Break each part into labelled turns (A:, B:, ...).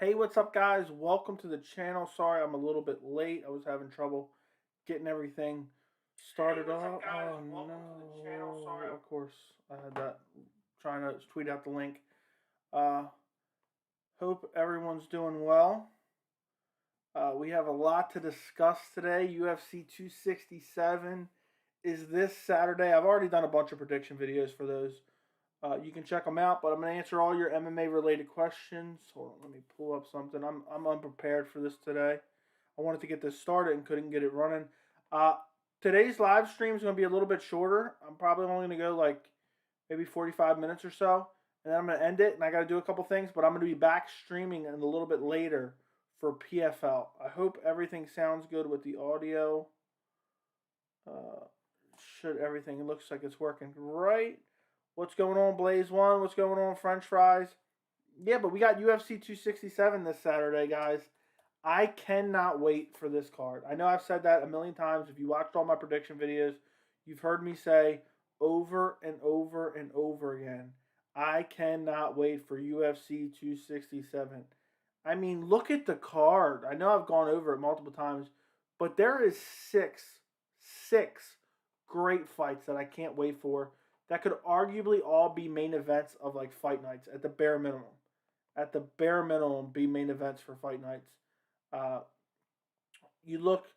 A: Hey, what's up, guys? Welcome to the channel. Sorry, I'm a little bit late. I was having trouble getting everything started off. Oh no! Sorry, of course, I had that. Trying to tweet out the link. Uh, hope everyone's doing well. We have a lot to discuss today. UFC 267 is this Saturday. I've already done a bunch of prediction videos for those. You can check them out, but I'm going to answer all your MMA related questions. Hold on, let me pull up something. I'm unprepared for this today. I wanted to get this started and couldn't get it running. Today's live stream is going to be a little bit shorter. I'm probably only going to go like maybe 45 minutes or so, and then I'm going to end it, and I got to do a couple things, but I'm going to be back streaming a little bit later for PFL. I hope everything sounds good with the audio. Everything looks like it's working right. What's going on, Blaze One? What's going on, French Fries? Yeah, but we got UFC 267 this Saturday, guys. I cannot wait for this card. I know I've said that a million times. If you watched all my prediction videos, you've heard me say over and over and over again, I cannot wait for UFC 267. I mean, look at the card. I know I've gone over it multiple times, but there is six great fights that I can't wait for. That could arguably all be main events of like fight nights at the bare minimum. At the bare minimum, be main events for fight nights. You look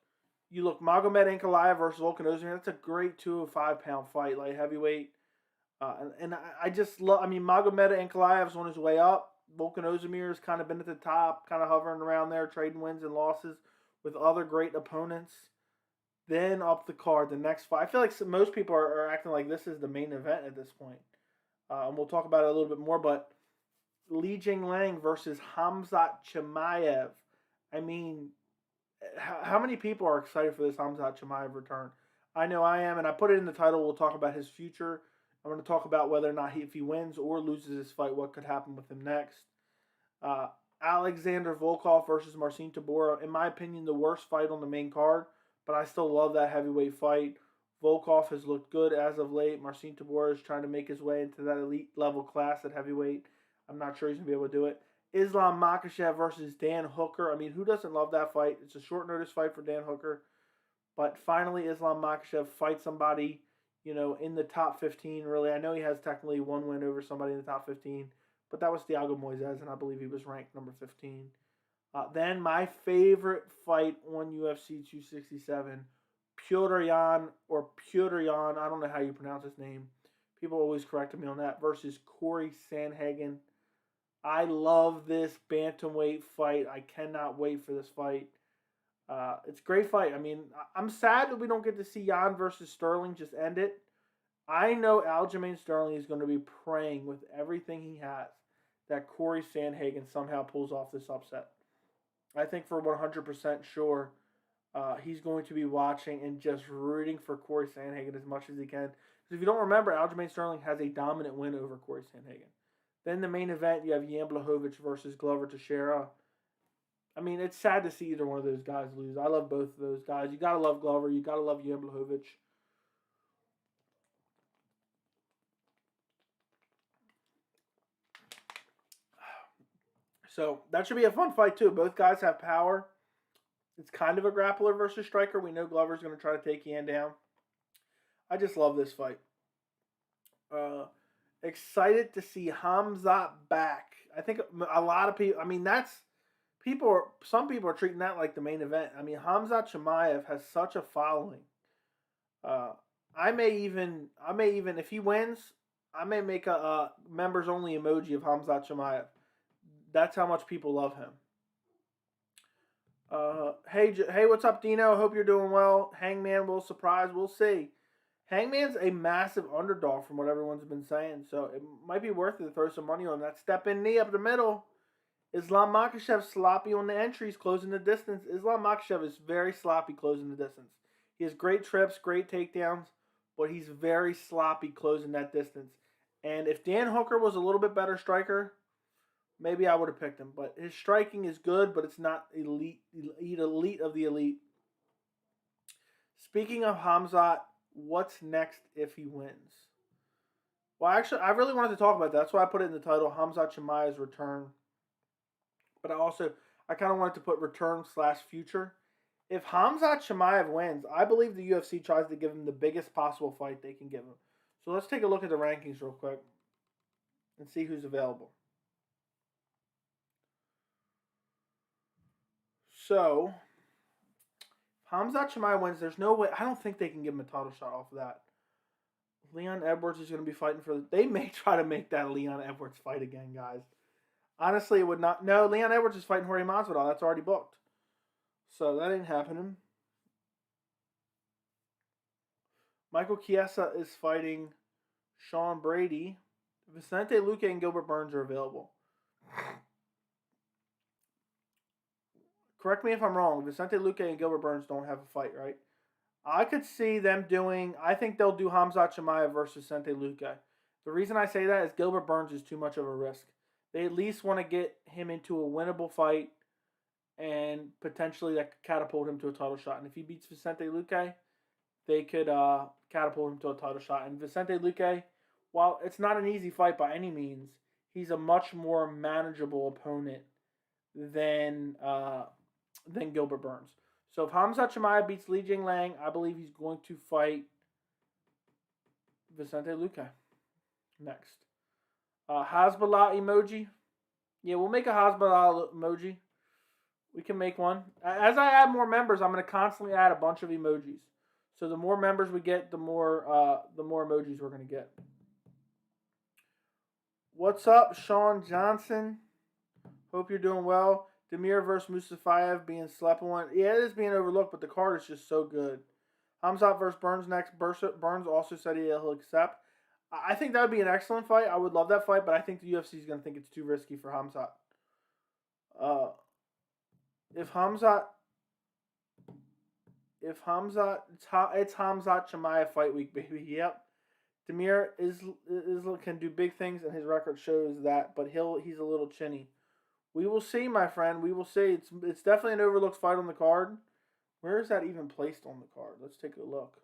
A: Magomed Ankalaev versus Volkan Oezdemir. That's a great 205-pound fight, light heavyweight. I just love. I mean, Magomed Ankalaev's on his way up. Volkan Oezdemir has kind of been at the top, kind of hovering around there, trading wins and losses with other great opponents. Then up the card, the next fight. I feel like most people are acting like this is the main event at this point. And we'll talk about it a little bit more. But JingLiang versus Khamzat Chimaev. I mean, how many people are excited for this Khamzat Chimaev return? I know I am, and I put it in the title. We'll talk about his future. I'm going to talk about whether or not if he wins or loses this fight, what could happen with him next. Alexander Volkov versus Marcin Tybura. In my opinion, the worst fight on the main card. But I still love that heavyweight fight. Volkov has looked good as of late. Marcin Tybura is trying to make his way into that elite level class at heavyweight. I'm not sure he's going to be able to do it. Islam Makhachev versus Dan Hooker. I mean, who doesn't love that fight? It's a short notice fight for Dan Hooker. But finally, Islam Makhachev fights somebody, in the top 15, really. I know he has technically one win over somebody in the top 15. But that was Thiago Moises, and I believe he was ranked number 15. Then my favorite fight on UFC 267, Petr Yan, I don't know how you pronounce his name. People always corrected me on that, versus Cory Sanhagen. I love this bantamweight fight. I cannot wait for this fight. It's a great fight. I mean, I'm sad that we don't get to see Yan versus Sterling just end it. I know Aljamain Sterling is going to be praying with everything he has that Cory Sanhagen somehow pulls off this upset. I think for 100% sure he's going to be watching and just rooting for Cory Sanhagen as much as he can. Because if you don't remember, Aljamain Sterling has a dominant win over Cory Sanhagen. Then the main event, you have Blachowicz versus Glover Teixeira. I mean, it's sad to see either one of those guys lose. I love both of those guys. You got to love Glover. You got to love Blachowicz. So that should be a fun fight too. Both guys have power. It's kind of a grappler versus striker. We know Glover's going to try to take Yan down. I just love this fight. Excited to see Khamzat back. I think a lot of people, some people are treating that like the main event. I mean, Khamzat Chimaev has such a following. I may even, if he wins, I may make a members only emoji of Khamzat Chimaev. That's how much people love him. Hey, what's up, Dino? Hope you're doing well. Hangman will surprise. We'll see. Hangman's a massive underdog from what everyone's been saying, so it might be worth it to throw some money on that. Step-in knee up the middle. Islam Makhachev sloppy on the entries, closing the distance. Islam Makhachev is very sloppy closing the distance. He has great trips, great takedowns, but he's very sloppy closing that distance. And if Dan Hooker was a little bit better striker, maybe I would have picked him. But his striking is good, but it's not elite of the elite. Speaking of Khamzat, what's next if he wins? Well, actually, I really wanted to talk about that. That's why I put it in the title, Khamzat Chimaev's return. But I kind of wanted to put return/future. If Khamzat Chimaev wins, I believe the UFC tries to give him the biggest possible fight they can give him. So let's take a look at the rankings real quick and see who's available. So, if Khamzat Chimaev wins, there's no way. I don't think they can give him a title shot off of that. Leon Edwards is going to be fighting for. They may try to make that Leon Edwards fight again, guys. Honestly, it would not. No, Leon Edwards is fighting Jorge Masvidal. That's already booked. So that ain't happening. Michael Chiesa is fighting Sean Brady. Vicente Luque and Gilbert Burns are available. Correct me if I'm wrong. Vicente Luque and Gilbert Burns don't have a fight, right? I could see them doing. I think they'll do Khamzat Chimaev versus Vicente Luque. The reason I say that is Gilbert Burns is too much of a risk. They at least want to get him into a winnable fight, and potentially that could catapult him to a title shot. And if he beats Vicente Luque, they could catapult him to a title shot. And Vicente Luque, while it's not an easy fight by any means, he's a much more manageable opponent than Gilbert Burns. So if Khamzat Chimaev beats JingLiang, I believe he's going to fight Vicente Luque next. Hasbullah emoji. Yeah, we'll make a Hasbullah emoji. We can make one. As I add more members, I'm going to constantly add a bunch of emojis. So the more members we get, the more emojis we're going to get. What's up, Sean Johnson? Hope you're doing well. Demir versus Mustafayev being slept on. Yeah, it is being overlooked, but the card is just so good. Khamzat versus Burns next. Burns also said he'll accept. I think that would be an excellent fight. I would love that fight, but I think the UFC is going to think it's too risky for Khamzat. It's Khamzat Chimaev fight week, baby. Yep. Demir can do big things, and his record shows that. But he's a little chinny. We will see, my friend. We will see. It's definitely an overlooked fight on the card. Where is that even placed on the card? Let's take a look.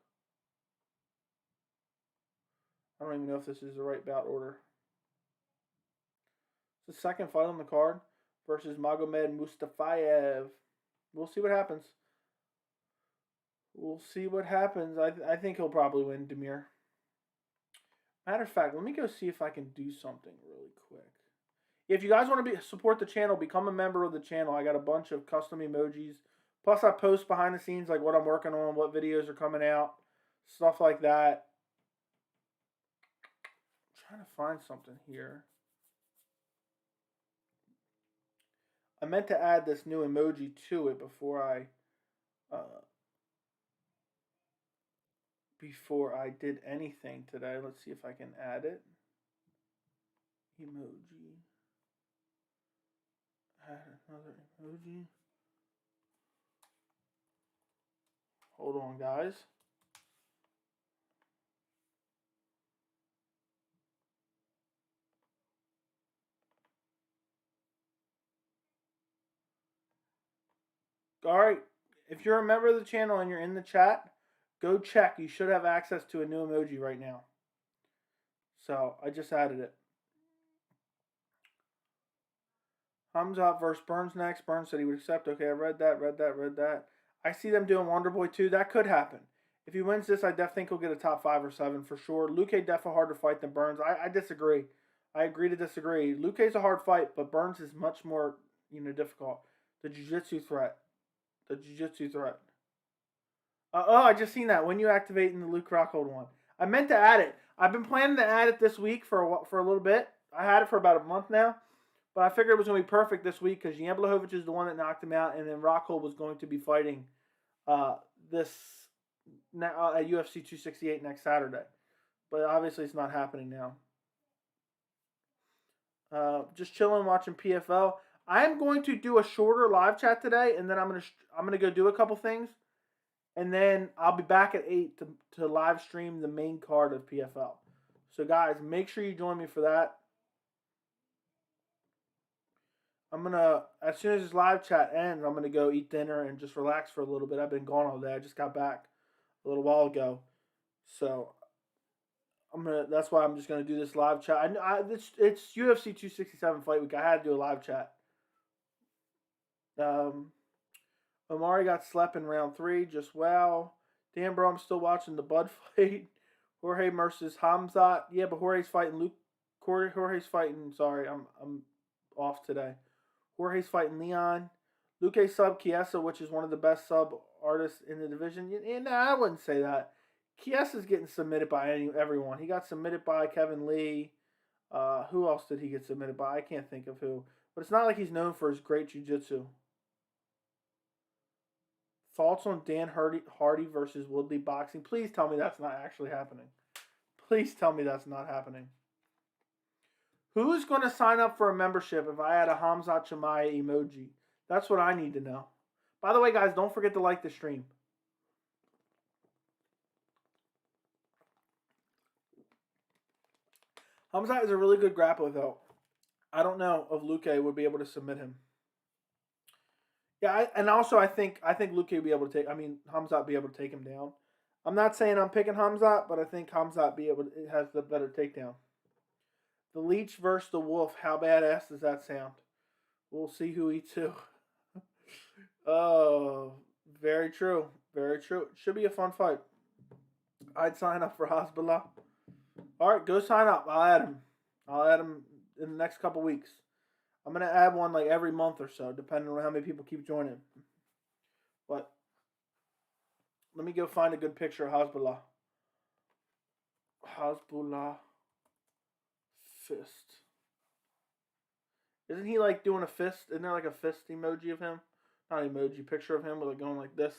A: I don't even know if this is the right bout order. It's the second fight on the card versus Magomed Mustafayev. We'll see what happens. We'll see what happens. I think he'll probably win, Demir. Matter of fact, let me go see if I can do something really quick. If you guys want to support the channel, become a member of the channel. I got a bunch of custom emojis. Plus, I post behind the scenes like what I'm working on, what videos are coming out, stuff like that. I'm trying to find something here. I meant to add this new emoji to it before I did anything today. Let's see if I can add it. Emoji. Add another emoji. Hold on, guys. All right. If you're a member of the channel and you're in the chat, go check. You should have access to a new emoji right now. So I just added it. Khamzat versus Burns next. Burns said he would accept. Okay, I read that. I see them doing Wonderboy 2. That could happen. If he wins this, I definitely think he'll get a top 5 or 7 for sure. Luque definitely harder fight than Burns. I disagree. I agree to disagree. Luque's a hard fight, but Burns is much more, difficult. The jiu-jitsu threat. I just seen that when you activate in the Luke Rockhold one. I meant to add it. I've been planning to add it this week for a little bit. I had it for about a month now. But I figured it was going to be perfect this week because Jan Blachowicz is the one that knocked him out, and then Rockhold was going to be fighting at UFC 268 next Saturday. But obviously it's not happening now. Just chilling, watching PFL. I am going to do a shorter live chat today, and then I'm gonna go do a couple things, and then I'll be back at 8 to live stream the main card of PFL. So guys, make sure you join me for that. I'm going to, as soon as this live chat ends, I'm going to go eat dinner and just relax for a little bit. I've been gone all day. I just got back a little while ago. So, that's why I'm just going to do this live chat. It's UFC 267 fight week. I had to do a live chat. Omari got slept in round 3. Just wow. Damn, bro, I'm still watching the Bud fight. Jorge versus Khamzat. Yeah, but Jorge's fighting Luke. Jorge's fighting. Sorry, I'm off today. Jorge's fighting Leon. Luke sub Chiesa, which is one of the best sub artists in the division. And I wouldn't say that. Chiesa's getting submitted by everyone. He got submitted by Kevin Lee. Who else did he get submitted by? I can't think of who. But it's not like he's known for his great jiu-jitsu. Thoughts on Dan Hardy versus Woodley boxing? Please tell me that's not actually happening. Please tell me that's not happening. Who's going to sign up for a membership if I add a Khamzat Chimaev emoji? That's what I need to know. By the way, guys, don't forget to like the stream. Khamzat is a really good grappler, though. I don't know if Luke would be able to submit him. Yeah, I think Luke would be able to take. I mean, Khamzat would be able to take him down. I'm not saying I'm picking Khamzat, but I think Khamzat has the better takedown. The Leech versus the Wolf. How badass does that sound? We'll see who eats who. Oh, very true. Very true. Should be a fun fight. I'd sign up for Hezbollah. All right, go sign up. I'll add him in the next couple weeks. I'm going to add one like every month or so, depending on how many people keep joining. But let me go find a good picture of Hezbollah. Hezbollah fist. Isn't he like doing a fist? Isn't there like a fist emoji of him? Not emoji, picture of him with it going like this.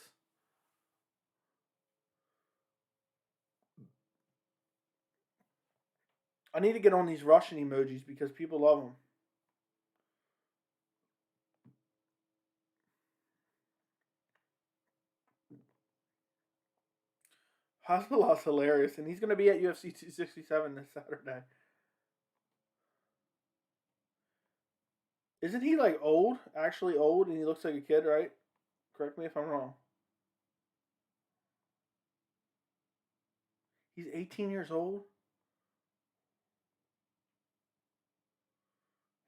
A: I need to get on these Russian emojis because people love them. Hezbollah's hilarious, and he's going to be at UFC 267 this Saturday. Isn't he like old? Actually old, and he looks like a kid, right? Correct me if I'm wrong. He's 18 years old?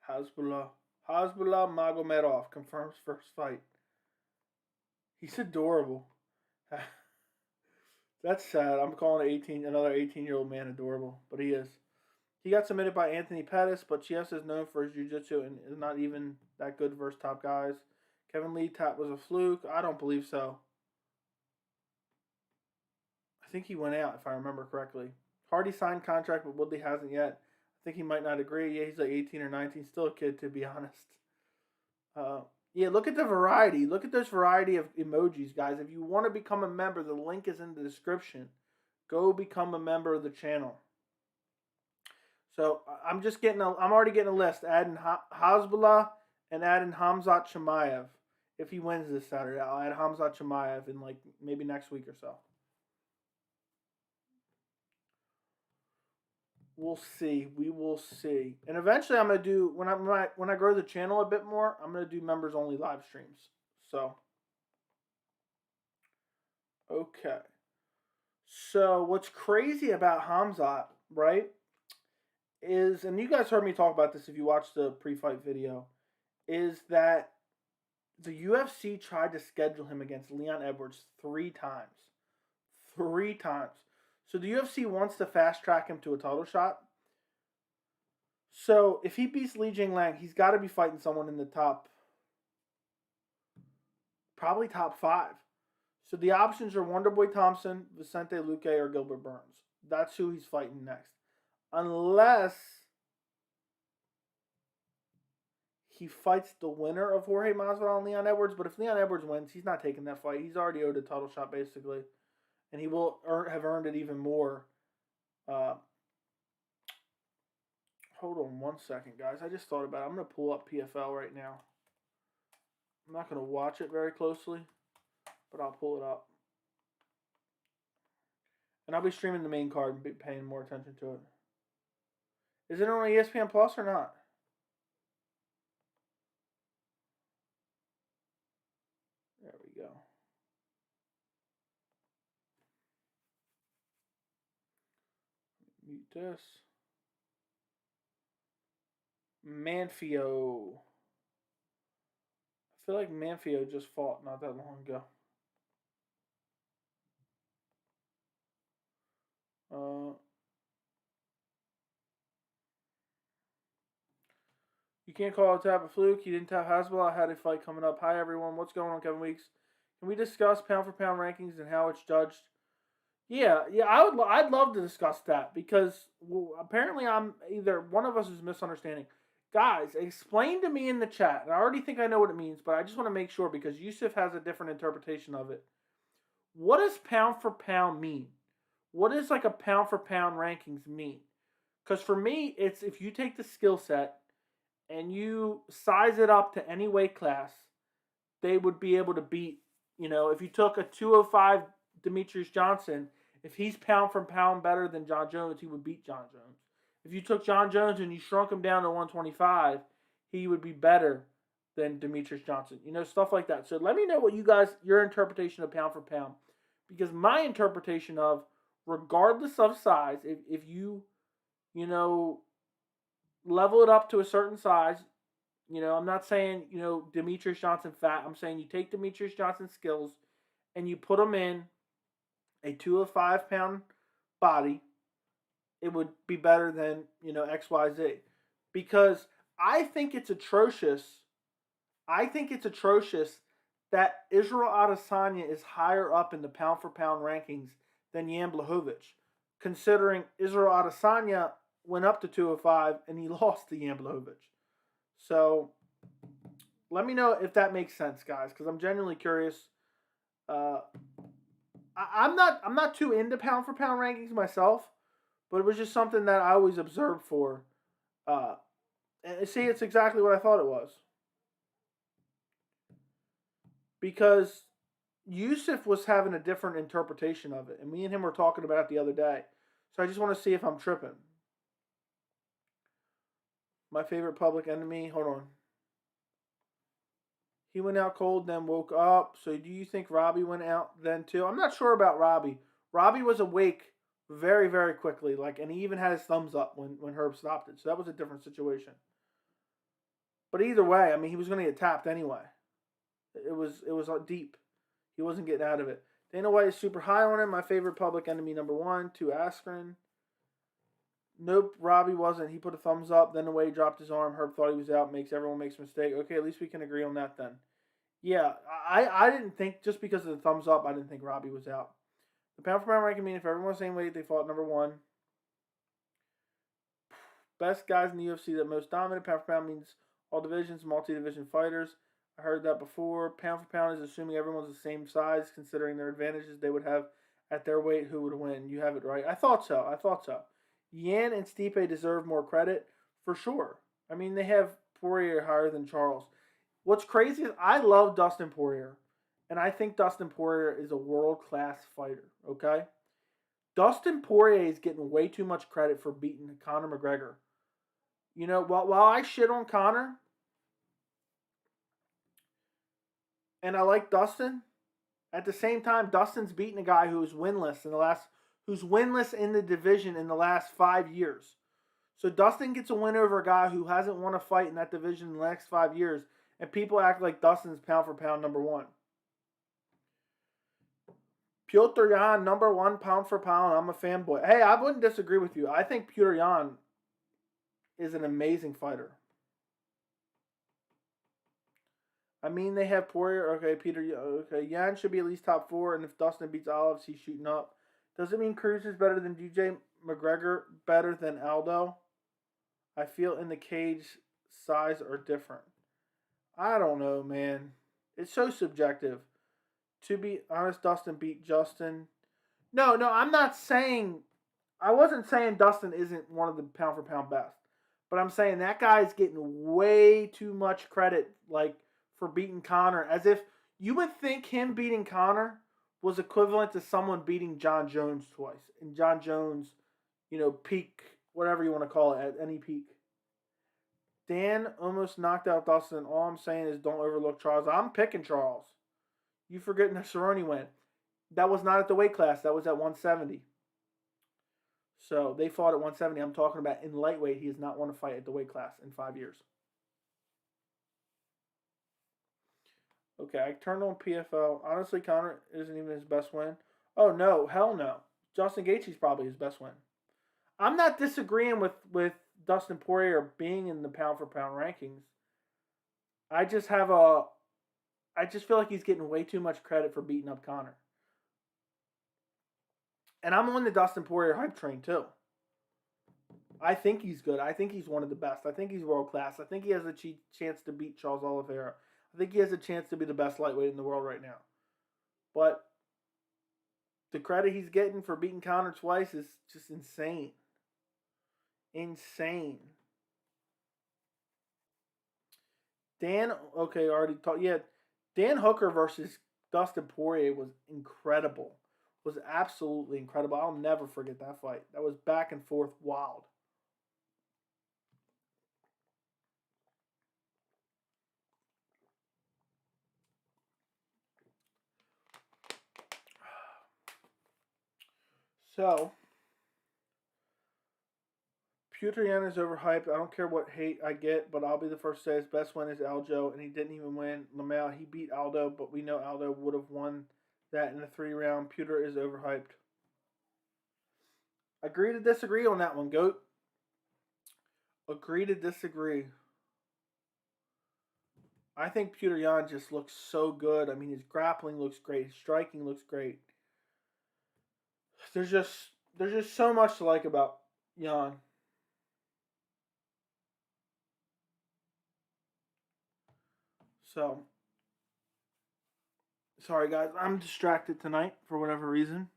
A: Hezbollah Magomed confirms first fight. He's adorable. That's sad. I'm calling another 18-year-old man adorable, but he is. He got submitted by Anthony Pettis, but Chiesa is known for his jiu-jitsu and is not even that good versus top guys. Kevin Lee tap was a fluke. I don't believe so. I think he went out, if I remember correctly. Hardy signed contract, but Woodley hasn't yet. I think he might not agree. Yeah, he's like 18 or 19. Still a kid, to be honest. Yeah, look at the variety. Look at this variety of emojis, guys. If you want to become a member, the link is in the description. Go become a member of the channel. So I'm already getting a list. Adding Hezbollah and adding Khamzat Chimaev. If he wins this Saturday, I'll add Khamzat Chimaev in like maybe next week or so. We'll see. We will see. And eventually I'm going to do, when I grow the channel a bit more, I'm going to do members only live streams. So, okay. So what's crazy about Khamzat, right, is, and you guys heard me talk about this if you watched the pre-fight video, is that the UFC tried to schedule him against Leon Edwards 3 times. 3 times. So the UFC wants to fast track him to a title shot. So if he beats JingLiang, he's got to be fighting someone in the probably top 5. So the options are Wonderboy Thompson, Vicente Luque, or Gilbert Burns. That's who he's fighting next. Unless he fights the winner of Jorge Masvidal and Leon Edwards. But if Leon Edwards wins, he's not taking that fight. He's already owed a title shot, basically. And he will have earned it even more. Hold on one second, guys. I just thought about it. I'm going to pull up PFL right now. I'm not going to watch it very closely, but I'll pull it up. And I'll be streaming the main card and be paying more attention to it. Is it on ESPN Plus or not? There we go. Mute this. Manfio. feel like Manfio just fought not that long ago. You can't call it a tap a fluke. He didn't tap Hasbulla. I had a fight coming up. Hi, everyone. What's going on, Kevin Weeks? Can we discuss pound-for-pound rankings and how it's judged? Yeah, I'd love to discuss that because apparently I'm either one of us is misunderstanding. Guys, explain to me in the chat. And I already think I know what it means, but I just want to make sure because Yusuf has a different interpretation of it. What does pound-for-pound mean? What does like a pound-for-pound rankings mean? Because for me, it's if you take the skill set and you size it up to any weight class, they would be able to beat, if you took a 205 Demetrius Johnson, if he's pound for pound better than John Jones, he would beat John Jones. If you took John Jones and you shrunk him down to 125, he would be better than Demetrius Johnson. Stuff like that. So let me know what your interpretation of pound for pound. Because my interpretation of, regardless of size, if you, level it up to a certain size. I'm not saying, Demetrius Johnson fat. I'm saying you take Demetrius Johnson's skills and you put them in a 205 pound body. It would be better than, XYZ. Because I think it's atrocious. That Israel Adesanya is higher up in the pound for pound rankings than Jan Blachowicz. Considering Israel Adesanya went up to 205 and he lost to Jan Blachowicz. So let me know if that makes sense, guys, because I'm genuinely curious. I'm not too into pound for pound rankings myself, but it was just something that I always observed for. And see, it's exactly what I thought it was. Because Yusuf was having a different interpretation of it, and me and him were talking about it the other day. So I just want to see if I'm tripping. My favorite Public Enemy. Hold on. He went out cold, then woke up. So do you think Robbie went out then too? I'm not sure about Robbie. Robbie was awake very, very quickly. And he even had his thumbs up when Herb stopped it. So that was a different situation. But either way, I mean, he was going to get tapped anyway. It was deep. He wasn't getting out of it. Dana White is super high on him. My favorite Public Enemy #1. 2 Askren. Nope, Robbie wasn't. He put a thumbs up. Then the way he dropped his arm, Herb thought he was out. Everyone makes a mistake. Okay, at least we can agree on that then. Yeah, I didn't think, just because of the thumbs up, I didn't think Robbie was out. The pound for pound ranking mean if everyone's the same weight, they fought #1. Best guys in the UFC that most dominant. Pound for pound means all divisions, multi-division fighters. I heard that before. Pound for pound is assuming everyone's the same size, considering their advantages they would have at their weight, who would win. You have it right. I thought so. Yan and Stipe deserve more credit, for sure. I mean, they have Poirier higher than Charles. What's crazy is I love Dustin Poirier, and I think Dustin Poirier is a world-class fighter, okay? Dustin Poirier is getting way too much credit for beating Conor McGregor. While I shit on Conor, and I like Dustin, at the same time, Dustin's beating a guy who's winless in the division in the last 5 years. So Dustin gets a win over a guy who hasn't won a fight in that division in the next 5 years, and people act like Dustin's pound for pound #1. Petr Yan, #1 pound for pound. I'm a fanboy. Hey, I wouldn't disagree with you. I think Petr Yan is an amazing fighter. I mean, they have Poirier. Okay, Yan should be at least top 4, and if Dustin beats Olives, he's shooting up. Does it mean Cruz is better than DJ McGregor, better than Aldo? I feel in the cage size are different. I don't know, man. It's so subjective. To be honest, Dustin beat Justin. No, I'm not saying... I wasn't saying Dustin isn't one of the pound for pound best. But I'm saying that guy's getting way too much credit, for beating Conor. As if you would think him beating Conor was equivalent to someone beating John Jones twice. And John Jones, peak, whatever you want to call it, at any peak. Dan almost knocked out Dustin. All I'm saying is don't overlook Charles. I'm picking Charles. You forgetting that Cerrone went. That was not at the weight class. That was at 170. So they fought at 170. I'm talking about in lightweight. He has not won a fight at the weight class in 5 years. Okay, I turned on PFL. Honestly, Conor isn't even his best win. Oh no, hell no. Justin Gaethje's probably his best win. I'm not disagreeing with Dustin Poirier being in the pound for pound rankings. I just have a I just feel like he's getting way too much credit for beating up Conor. And I'm on the Dustin Poirier hype train too. I think he's good. I think he's one of the best. I think he's world class. I think he has a chance to beat Charles Oliveira. I think he has a chance to be the best lightweight in the world right now. But the credit he's getting for beating Conor twice is just insane. Insane. Already talked. Yeah, Dan Hooker versus Dustin Poirier was incredible. Was absolutely incredible. I'll never forget that fight. That was back and forth wild. So, Petr Yan is overhyped. I don't care what hate I get, but I'll be the first to say his best win is Aljo, and he didn't even win. Lamel, he beat Aldo, but we know Aldo would have won that in a 3-round. Petr is overhyped. Agree to disagree on that one, Goat. Agree to disagree. I think Petr Yan just looks so good. I mean, his grappling looks great. His striking looks great. There's just so much to like about Yan. So, sorry guys, I'm distracted tonight for whatever reason.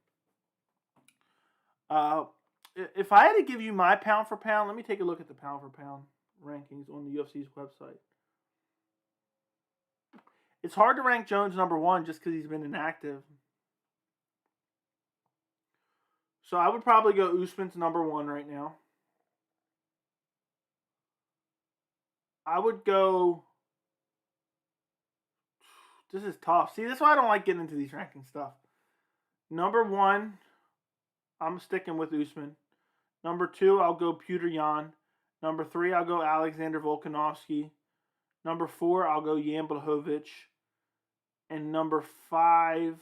A: If I had to give you my pound for pound, let me take a look at the pound for pound rankings on the UFC's website. It's hard to rank Jones number 1 just because he's been inactive. So I would probably go Usman's number 1 right now. I would go... This is tough. See, that's why I don't like getting into these ranking stuff. Number 1, I'm sticking with Usman. Number 2, I'll go Petr Yan. Number 3, I'll go Alexander Volkanovski. Number 4, I'll go Jan Blachowicz. And number 5,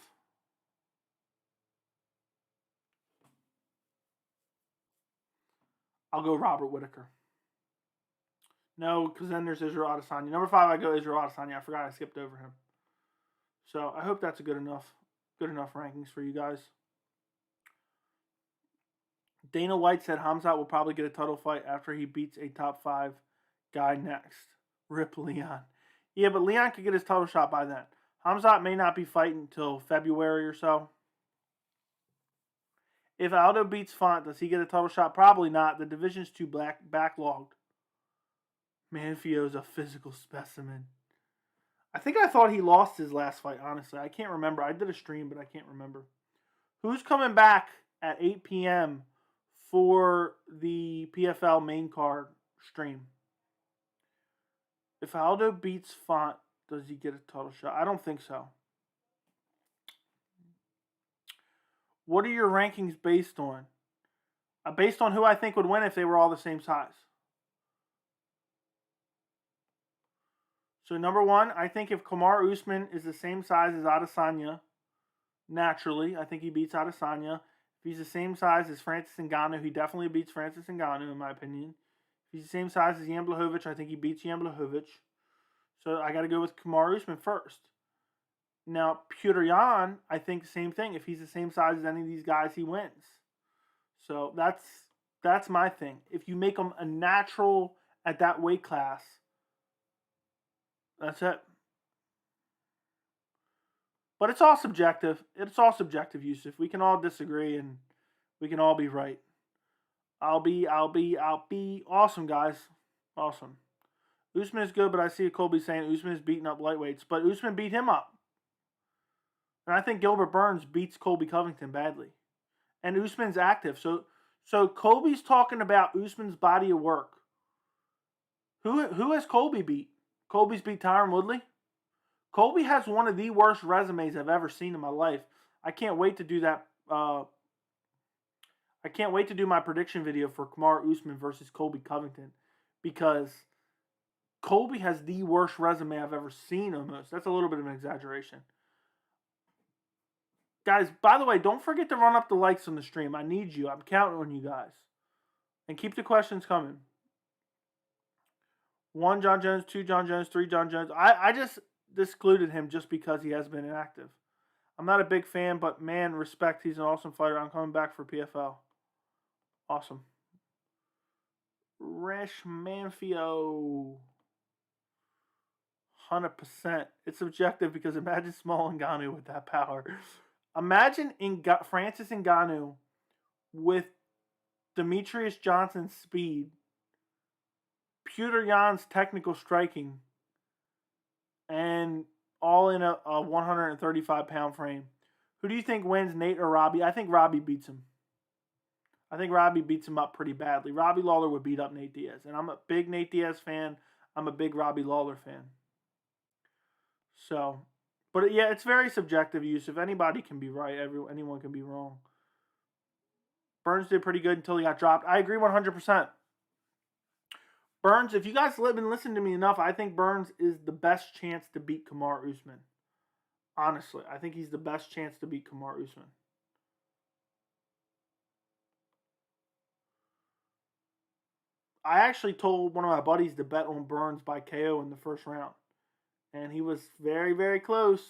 A: I'll go Robert Whittaker. No, because then there's Israel Adesanya. Number 5, I go Israel Adesanya. I forgot I skipped over him. So I hope that's a good enough rankings for you guys. Dana White said Khamzat will probably get a title fight after he beats a top 5 guy next. Rip Leon. Yeah, but Leon could get his title shot by then. Khamzat may not be fighting until February or so. If Aldo beats Font, does he get a title shot? Probably not. The division's too backlogged. Manfio's a physical specimen. I think I thought he lost his last fight, honestly. I can't remember. I did a stream, but I can't remember. Who's coming back at 8 p.m. for the PFL main card stream? If Aldo beats Font, does he get a title shot? I don't think so. What are your rankings based on? Based on who I think would win if they were all the same size. So number 1, I think if Kamaru Usman is the same size as Adesanya, naturally, I think he beats Adesanya. If he's the same size as Francis Ngannou, he definitely beats Francis Ngannou, in my opinion. If he's the same size as Jan Blachowicz, I think he beats Jan Blachowicz. So I got to go with Kamaru Usman first. Now, Petr Yan, I think the same thing. If he's the same size as any of these guys, he wins. So that's my thing. If you make him a natural at that weight class, that's it. But it's all subjective. It's all subjective, Yusuf. We can all disagree and we can all be right. I'll be awesome, guys. Awesome. Usman is good, but I see Colby saying Usman is beating up lightweights. But Usman beat him up. And I think Gilbert Burns beats Colby Covington badly. And Usman's active. So Colby's talking about Usman's body of work. Who has Colby beat? Colby's beat Tyron Woodley? Colby has one of the worst resumes I've ever seen in my life. I can't wait to do that. I can't wait to do my prediction video for Kamaru Usman versus Colby Covington. Because Colby has the worst resume I've ever seen almost. That's a little bit of an exaggeration. Guys, by the way, don't forget to run up the likes on the stream. I need you. I'm counting on you guys. And keep the questions coming. 1 John Jones, 2 John Jones, 3 John Jones. I just excluded him just because he has been inactive. I'm not a big fan, but man, respect. He's an awesome fighter. I'm coming back for PFL. Awesome. Resh Manfio. 100%. It's subjective because imagine Small Ngannou with that power. Imagine Francis Ngannou with Demetrius Johnson's speed, Petr Yan's technical striking, and all in a 135-pound frame. Who do you think wins, Nate or Robbie? I think Robbie beats him. I think Robbie beats him up pretty badly. Robbie Lawler would beat up Nate Diaz. And I'm a big Nate Diaz fan. I'm a big Robbie Lawler fan. So, but yeah, it's very subjective, Yusuf. Anybody can be right. Anyone can be wrong. Burns did pretty good until he got dropped. I agree 100%. Burns, if you guys have been listening to me enough, I think Burns is the best chance to beat Kamaru Usman. Honestly, I think he's the best chance to beat Kamaru Usman. I actually told one of my buddies to bet on Burns by KO in the first round. And he was very, very close.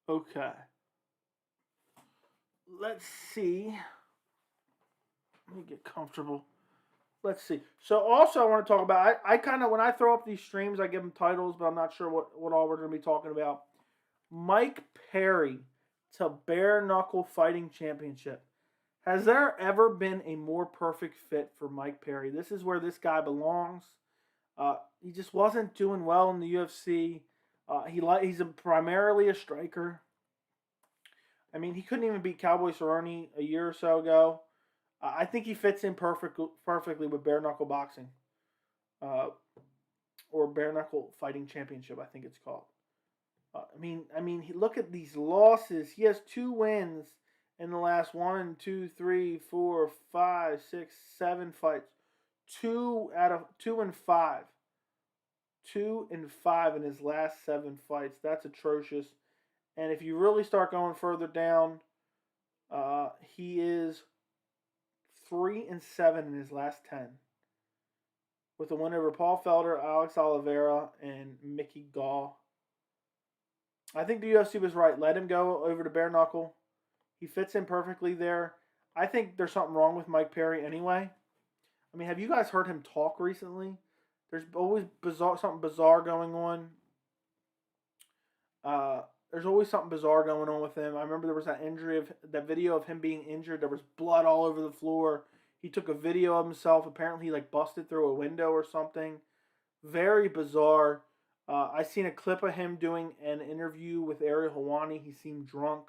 A: Okay. Let's see. Let me get comfortable. Let's see. So also I want to talk about, I kind of, when I throw up these streams, I give them titles, but I'm not sure what all we're going to be talking about. Mike Perry to Bare-Knuckle Fighting Championship. Has there ever been a more perfect fit for Mike Perry? This is where this guy belongs. He just wasn't doing well in the UFC. He's primarily a striker. I mean, he couldn't even beat Cowboy Cerrone a year or so ago. I think he fits in perfectly with Bare-Knuckle Boxing. Or Bare-Knuckle Fighting Championship, I think it's called. I mean, look at these losses. He has 2 wins in the last 1, 2, 3, 4, 5, 6, 7 fights. 2 and 5. 2 and 5 in his last 7 fights. That's atrocious. And if you really start going further down, he is 3 and 7 in his last 10. With a win over Paul Felder, Alex Oliveira, and Mickey Gall. I think the UFC was right. Let him go over to Bare-Knuckle. He fits in perfectly there. I think there's something wrong with Mike Perry anyway. I mean, have you guys heard him talk recently? There's always something bizarre going on. There's always something bizarre going on with him. I remember there was that video of him being injured. There was blood all over the floor. He took a video of himself. Apparently, he busted through a window or something. Very bizarre. I seen a clip of him doing an interview with Ariel Helwani. He seemed drunk.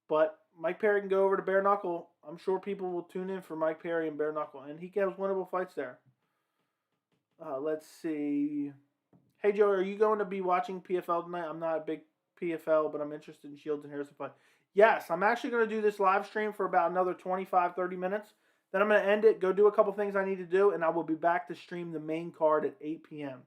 A: But Mike Perry can go over to Bare-Knuckle. I'm sure people will tune in for Mike Perry and Bare-Knuckle. And he has winnable fights there. Let's see. Hey, Joey, are you going to be watching PFL tonight? I'm not a big PFL, but I'm interested in Shields and Harrison fight. Yes, I'm actually going to do this live stream for about another 25, 30 minutes. Then I'm going to end it, go do a couple things I need to do, and I will be back to stream the main card at 8 p.m.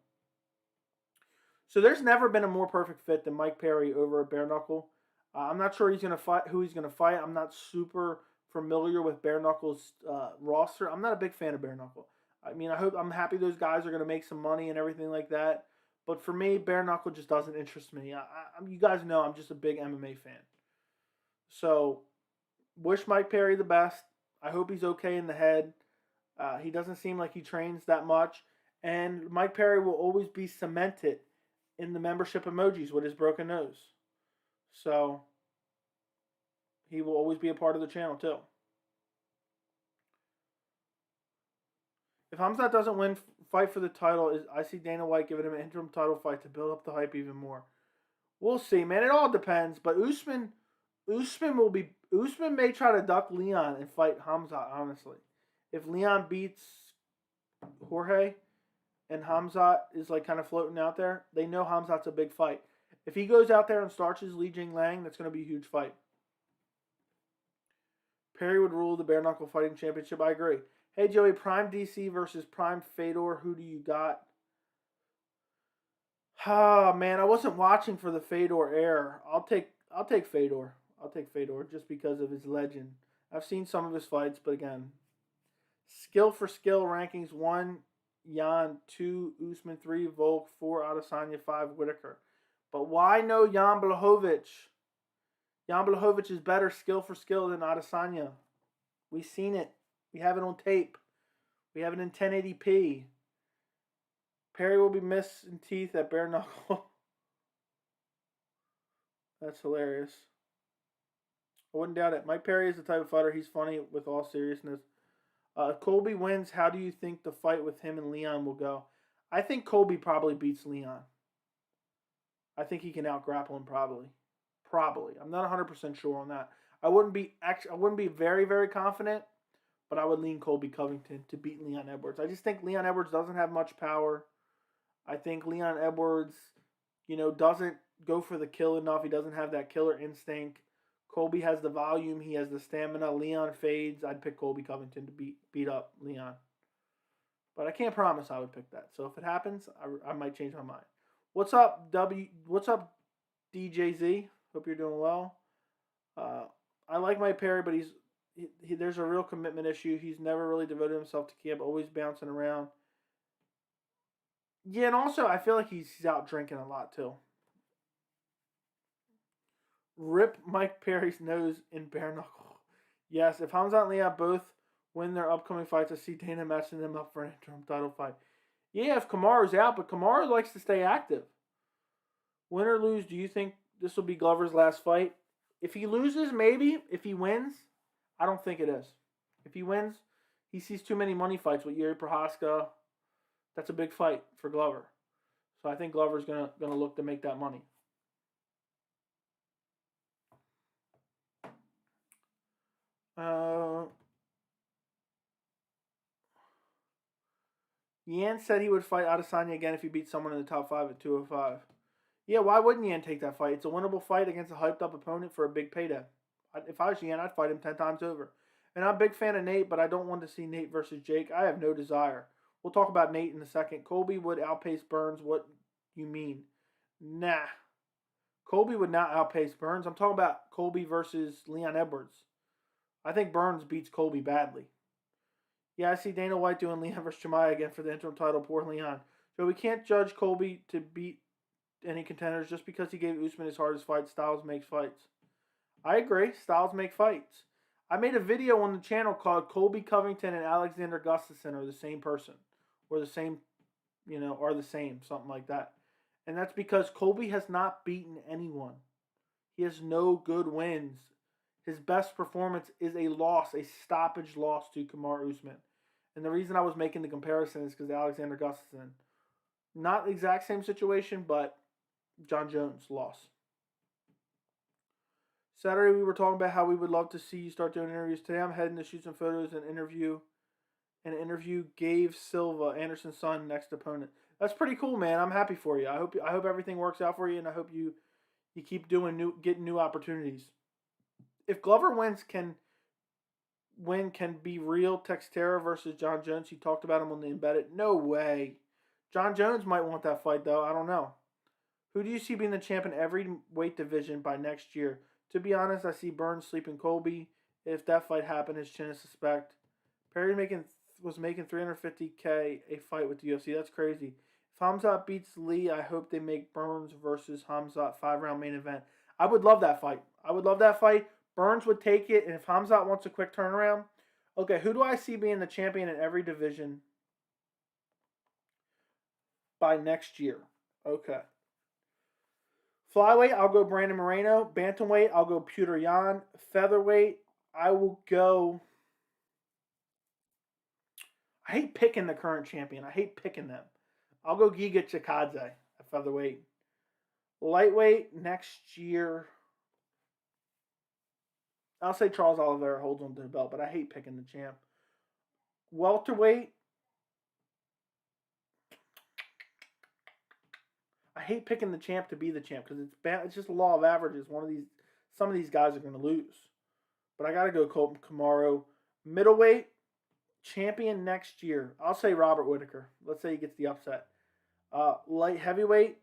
A: So there's never been a more perfect fit than Mike Perry over at Bare-Knuckle. I'm not sure who he's going to fight. I'm not super familiar with Bare-Knuckle's roster. I'm not a big fan of Bare-Knuckle. I mean, I'm happy those guys are going to make some money and everything like that. But for me, Bare-Knuckle just doesn't interest me. You guys know I'm just a big MMA fan. So, wish Mike Perry the best. I hope he's okay in the head. He doesn't seem like he trains that much. And Mike Perry will always be cemented in the membership emojis with his broken nose. So, he will always be a part of the channel too. If Khamzat doesn't fight for the title, I see Dana White giving him an interim title fight to build up the hype even more. We'll see, man. It all depends. But Usman may try to duck Leon and fight Khamzat, honestly. If Leon beats Jorge and Khamzat is kind of floating out there, they know Khamzat's a big fight. If he goes out there and starts his JingLiang, that's going to be a huge fight. Perry would rule the bare-knuckle fighting championship. I agree. Hey, Joey, Prime DC versus Prime Fedor. Who do you got? Ah, man, I wasn't watching for the Fedor air. I'll take Fedor. I'll take Fedor just because of his legend. I've seen some of his fights, but again, skill for skill rankings: 1, Jan; 2, Usman; 3, Volk; 4, Adesanya; 5, Whitaker. But why no Jan Blachowicz? Jan Blachowicz is better skill for skill than Adesanya. We've seen it. We have it on tape. We have it in 1080p. Perry will be missing teeth at bare-knuckle. That's hilarious. I wouldn't doubt it. Mike Perry is the type of fighter. He's funny with all seriousness. If Colby wins, how do you think the fight with him and Leon will go? I think Colby probably beats Leon. I think he can out-grapple him probably. Probably. I'm not 100% sure on that. I wouldn't be very, very confident, but I would lean Colby Covington to beat Leon Edwards. I just think Leon Edwards doesn't have much power. I think Leon Edwards, doesn't go for the kill enough. He doesn't have that killer instinct. Colby has the volume. He has the stamina. Leon fades. I'd pick Colby Covington to beat up Leon. But I can't promise I would pick that. So if it happens, I might change my mind. What's up, What's up, DJZ? Hope you're doing well. I like Mike Perry, but there's a real commitment issue. He's never really devoted himself to camp, always bouncing around. Yeah, and also I feel like he's out drinking a lot too. Rip Mike Perry's nose in bare-knuckle. Yes, if Khamzat and Leon both win their upcoming fights, I see Dana matching them up for an interim title fight. Yeah, if Kamaru's out, but Kamaru likes to stay active. Win or lose, do you think this will be Glover's last fight? If he loses, maybe. If he wins, I don't think it is. If he wins, he sees too many money fights with Yuri Prohaska. That's a big fight for Glover. So I think Glover's gonna look to make that money. Yan said he would fight Adesanya again if he beat someone in the top 5 at 205. Yeah, why wouldn't Yan take that fight? It's a winnable fight against a hyped-up opponent for a big payday. If I was Yan, I'd fight him 10 times over. And I'm a big fan of Nate, but I don't want to see Nate versus Jake. I have no desire. We'll talk about Nate in a second. Colby would outpace Burns. What you mean? Nah. Colby would not outpace Burns. I'm talking about Colby versus Leon Edwards. I think Burns beats Colby badly. Yeah, I see Dana White doing Leon versus Chimaev again for the interim title. Poor Leon. So we can't judge Colby to beat any contenders just because he gave Usman his hardest fight. Styles makes fights. I agree. Styles make fights. I made a video on the channel called Colby Covington and Alexander Gustafsson are the same person. Or the same, are the same. Something like that. And that's because Colby has not beaten anyone. He has no good wins. His best performance is a loss, a stoppage loss to Kamaru Usman. And the reason I was making the comparison is because Alexander Gustafsson, not the exact same situation, but John Jones lost. Saturday we were talking about how we would love to see you start doing interviews. Today I'm heading to shoot some photos and interview Gabe Silva, Anderson's son, next opponent. That's pretty cool, man. I'm happy for you. I hope everything works out for you, and I hope you keep getting new opportunities. If Glover wins, can be real. Teixeira versus John Jones. He talked about him on the Embedded. No way. John Jones might want that fight, though. I don't know. Who do you see being the champ in every weight division by next year? To be honest, I see Burns sleeping Colby. If that fight happened, his chin is suspect. Perry was making $350K a fight with the UFC. That's crazy. If Khamzat beats Lee, I hope they make Burns versus Khamzat 5-round main event. I would love that fight. Burns would take it, and if Khamzat wants a quick turnaround, okay, who do I see being the champion in every division by next year? Okay. Flyweight, I'll go Brandon Moreno. Bantamweight, I'll go Petr Yan. Featherweight, I will go... I hate picking the current champion. I hate picking them. I'll go Giga Chikadze at featherweight. Lightweight, next year... I'll say Charles Oliveira holds on to the belt, but I hate picking the champ. Welterweight. I hate picking the champ to be the champ because it's just a law of averages. Some of these guys are going to lose. but I got to go Colton Kamaru. Middleweight champion next year. I'll say Robert Whittaker. Let's say he gets the upset. Light heavyweight,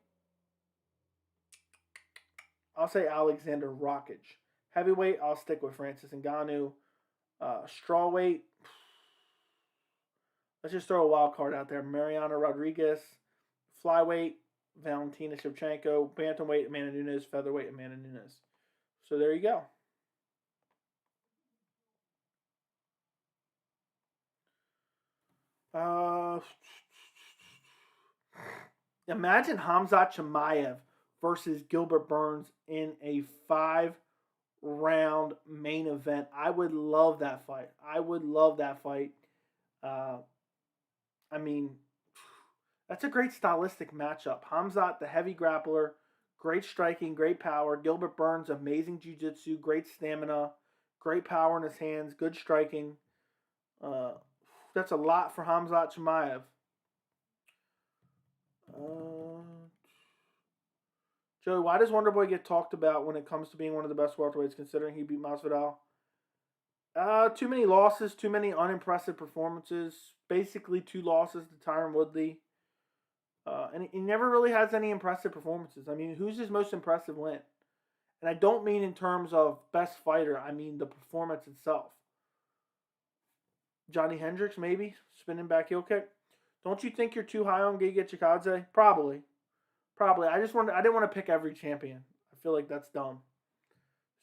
A: I'll say Alexander Rakic. Heavyweight, I'll stick with Francis Ngannou. Strawweight, let's just throw a wild card out there. Mariana Rodriguez. Flyweight, Valentina Shevchenko. Bantamweight, Amanda Nunez. Featherweight, Amanda Nunez. So there you go. Imagine Khamzat Chimaev versus Gilbert Burns in a 5-round main event. I would love that fight. I mean, that's a great stylistic matchup. Khamzat, the heavy grappler, great striking, great power. Gilbert Burns, amazing jiu-jitsu, great stamina, great power in his hands, good striking. That's a lot for Khamzat Chimaev. Joey, why does Wonderboy get talked about when it comes to being one of the best welterweights, considering he beat Masvidal? Too many losses, too many unimpressive performances. Basically, 2 losses to Tyron Woodley. And he never really has any impressive performances. I mean, who's his most impressive win? And I don't mean in terms of best fighter. I mean the performance itself. Johnny Hendricks, maybe. Spinning back heel kick. Don't you think you're too high on Giga Chikadze? Probably. I didn't want to pick every champion. I feel like that's dumb.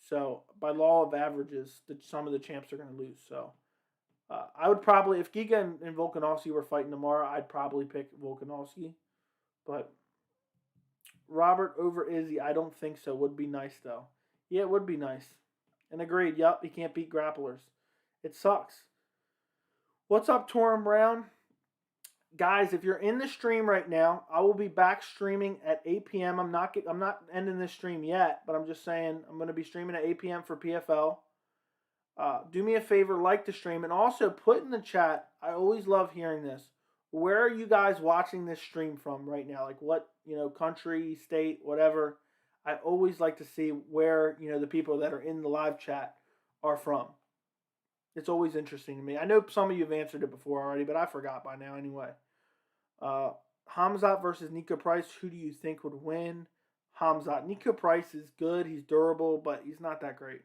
A: So, by law of averages, some of the champs are going to lose. So, I would probably, if Giga and Volkanovski were fighting tomorrow, I'd probably pick Volkanovski. But Robert over Izzy, I don't think so. Would be nice, though. Yeah, it would be nice. And agreed, yup, he can't beat grapplers. It sucks. What's up, Torin Brown? Guys, if you're in the stream right now, I will be back streaming at 8 p.m. I'm not ending this stream yet, but I'm just saying I'm going to be streaming at 8 p.m. for PFL. Do me a favor, like the stream, and also put in the chat. I always love hearing this. Where are you guys watching this stream from right now? Like what, country, state, whatever. I always like to see where, the people that are in the live chat are from. It's always interesting to me. I know some of you have answered it before already, but I forgot by now anyway. Khamzat versus Nico Price. Who do you think would win? Khamzat. Nico Price is good. He's durable, but he's not that great.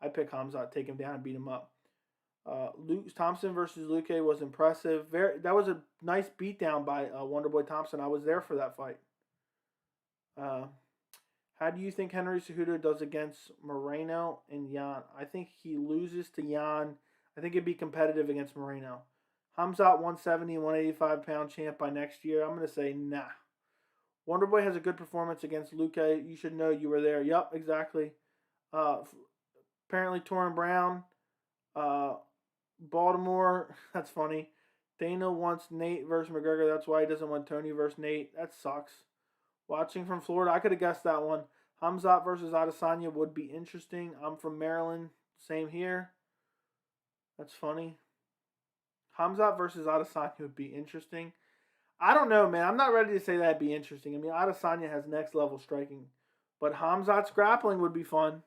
A: I pick Khamzat, take him down and beat him up. Luke Thompson versus Luque was impressive. That was a nice beatdown by Wonderboy Thompson. I was there for that fight. How do you think Henry Cejudo does against Moreno and Yan? I think he loses to Yan. I think it'd be competitive against Moreno. Khamzat 170, 185-pound champ by next year. I'm going to say nah. Wonderboy has a good performance against Luque. You should know you were there. Yup, exactly. Apparently Torin Brown. Baltimore. That's funny. Dana wants Nate versus McGregor. That's why he doesn't want Tony versus Nate. That sucks. Watching from Florida. I could have guessed that one. Khamzat versus Adesanya would be interesting. I'm from Maryland. Same here. That's funny. Khamzat versus Adesanya would be interesting. I don't know, man. I'm not ready to say that'd be interesting. I mean, Adesanya has next level striking. But Khamzat's grappling would be fun.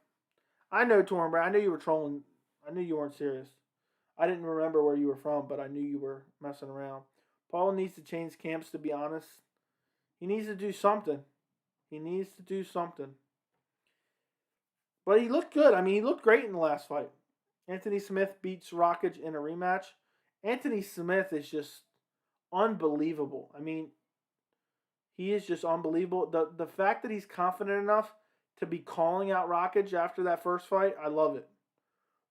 A: I know, Torin Brown. I knew you were trolling. I knew you weren't serious. I didn't remember where you were from, but I knew you were messing around. Paul needs to change camps, to be honest. He needs to do something. But he looked good. I mean, he looked great in the last fight. Anthony Smith beats Rakic in a rematch. Anthony Smith is just unbelievable. I mean, he is just unbelievable. The fact that he's confident enough to be calling out Rakic after that first fight, I love it.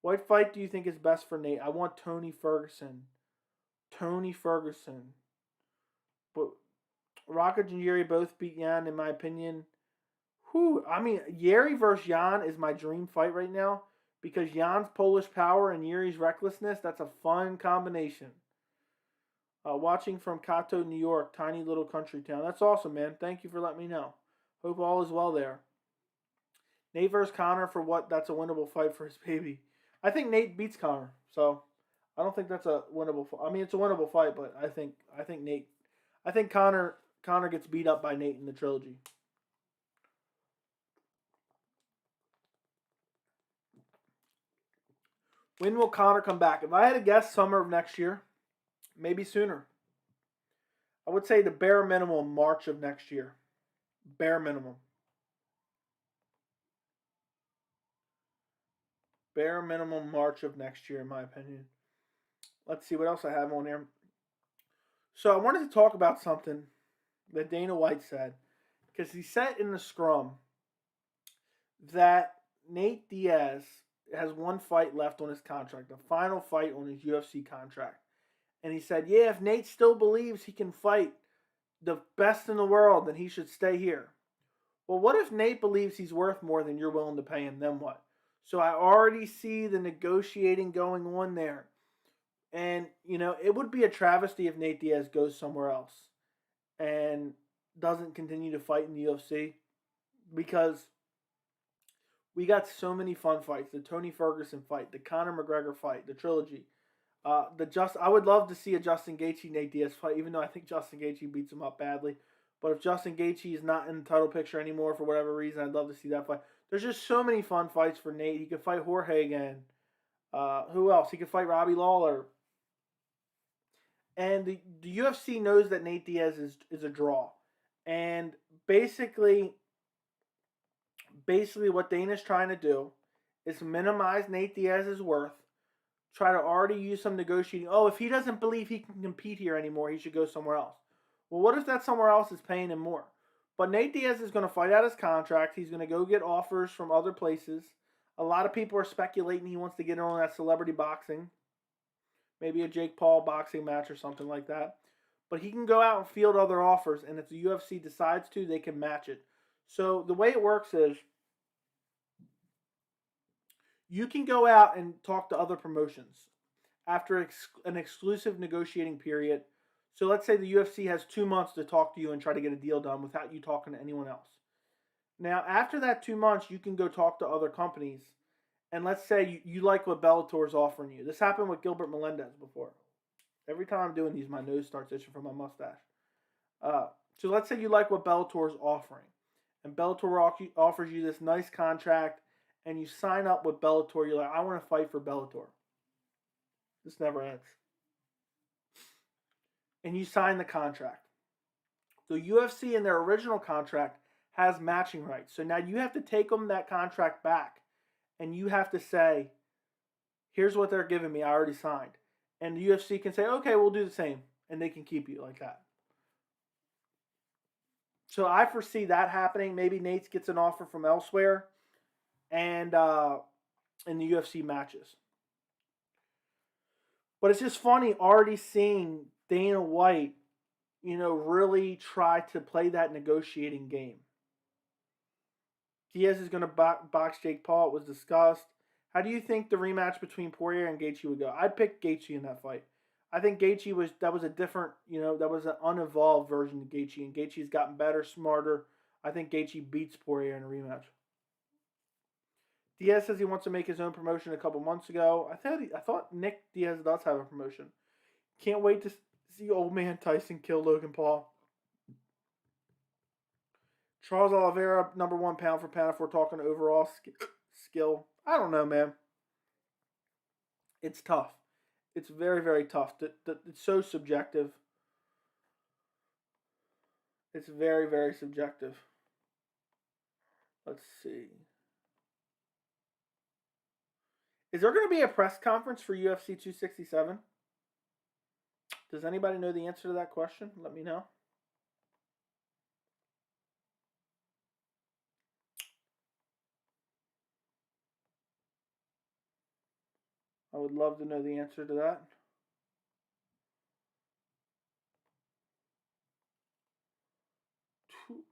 A: What fight do you think is best for Nate? I want Tony Ferguson. But Rakic and Yuri both beat Yan, in my opinion. I mean, Yuri versus Yan is my dream fight right now because Yan's Polish power and Yuri's recklessness, that's a fun combination. Watching from Kato, New York, tiny little country town. That's awesome, man. Thank you for letting me know. Hope all is well there. Nate versus Conor for what? That's a winnable fight for his baby. I think Nate beats Conor, so I don't think that's a winnable fight. I mean, it's a winnable fight, but I think Conor gets beat up by Nate in the trilogy. When will Conor come back? If I had to guess, summer of next year, maybe sooner. I would say the bare minimum March of next year. Bare minimum. Bare minimum March of next year, in my opinion. Let's see what else I have on there. So I wanted to talk about something that Dana White said, because he said in the scrum that Nate Diaz has one fight left on his contract, the final fight on his UFC contract. And he said, yeah, if Nate still believes he can fight the best in the world, then he should stay here. Well, what if Nate believes he's worth more than you're willing to pay him? Then what? So I already see the negotiating going on there. And, you know, it would be a travesty if Nate Diaz goes somewhere else and doesn't continue to fight in the UFC, because we got so many fun fights. The Tony Ferguson fight, the Conor McGregor fight, the trilogy. I would love to see a Justin Gaethje Nate Diaz fight, even though I think Justin Gaethje beats him up badly. But if Justin Gaethje is not in the title picture anymore for whatever reason, I'd love to see that fight. There's just so many fun fights for Nate. He could fight Jorge again. Who else? He could fight Robbie Lawler. And the UFC knows that Nate Diaz is a draw. And basically what Dana's trying to do is minimize Nate Diaz's worth. Try to already use some negotiating. Oh, if he doesn't believe he can compete here anymore, he should go somewhere else. Well, what if that somewhere else is paying him more? But Nate Diaz is going to fight out his contract. He's going to go get offers from other places. A lot of people are speculating he wants to get in on that celebrity boxing. Maybe a Jake Paul boxing match or something like that. But he can go out and field other offers, and if the UFC decides to, they can match it. So the way it works is you can go out and talk to other promotions after an exclusive negotiating period. So let's say the UFC has 2 months to talk to you and try to get a deal done without you talking to anyone else. Now, after that 2 months, you can go talk to other companies. And let's say you like what Bellator is offering you. This happened with Gilbert Melendez before. Every time I'm doing these, my nose starts itching from my mustache. So let's say you like what Bellator is offering. And Bellator offers you this nice contract. And you sign up with Bellator. You're like, I want to fight for Bellator. This never ends. And you sign the contract. So UFC in their original contract has matching rights. So now you have to take them that contract back. And you have to say, here's what they're giving me. I already signed. And the UFC can say, okay, we'll do the same. And they can keep you like that. So I foresee that happening. Maybe Nate gets an offer from elsewhere. And in the UFC matches. But it's just funny already seeing Dana White, really try to play that negotiating game. Diaz is going to box Jake Paul. It was discussed. How do you think the rematch between Poirier and Gaethje would go? I'd pick Gaethje in that fight. I think Gaethje was a different, that was an unevolved version of Gaethje. And Gaethje's gotten better, smarter. I think Gaethje beats Poirier in a rematch. Diaz says he wants to make his own promotion a couple months ago. I thought Nick Diaz does have a promotion. Can't wait to see old man Tyson kill Logan Paul. Charles Oliveira, number 1 pound for pound if we're talking overall skill. I don't know, man. It's tough. It's very, very tough. It's so subjective. It's very, very subjective. Let's see. Is there going to be a press conference for UFC 267? Does anybody know the answer to that question? Let me know. I would love to know the answer to that.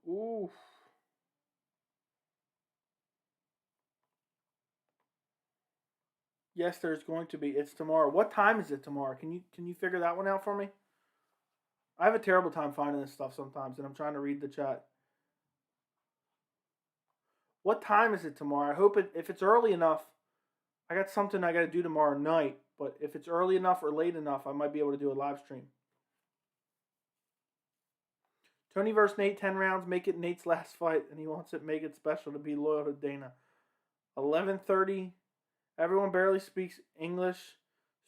A: Ooh. Yes, there's going to be. It's tomorrow. What time is it tomorrow? Can you figure that one out for me? I have a terrible time finding this stuff sometimes, and I'm trying to read the chat. What time is it tomorrow? I hope if it's early enough, I got something I got to do tomorrow night. But if it's early enough or late enough, I might be able to do a live stream. Tony versus Nate, 10 rounds. Make it Nate's last fight, and he wants it. Make it special to be loyal to Dana. 11:30 Everyone barely speaks English,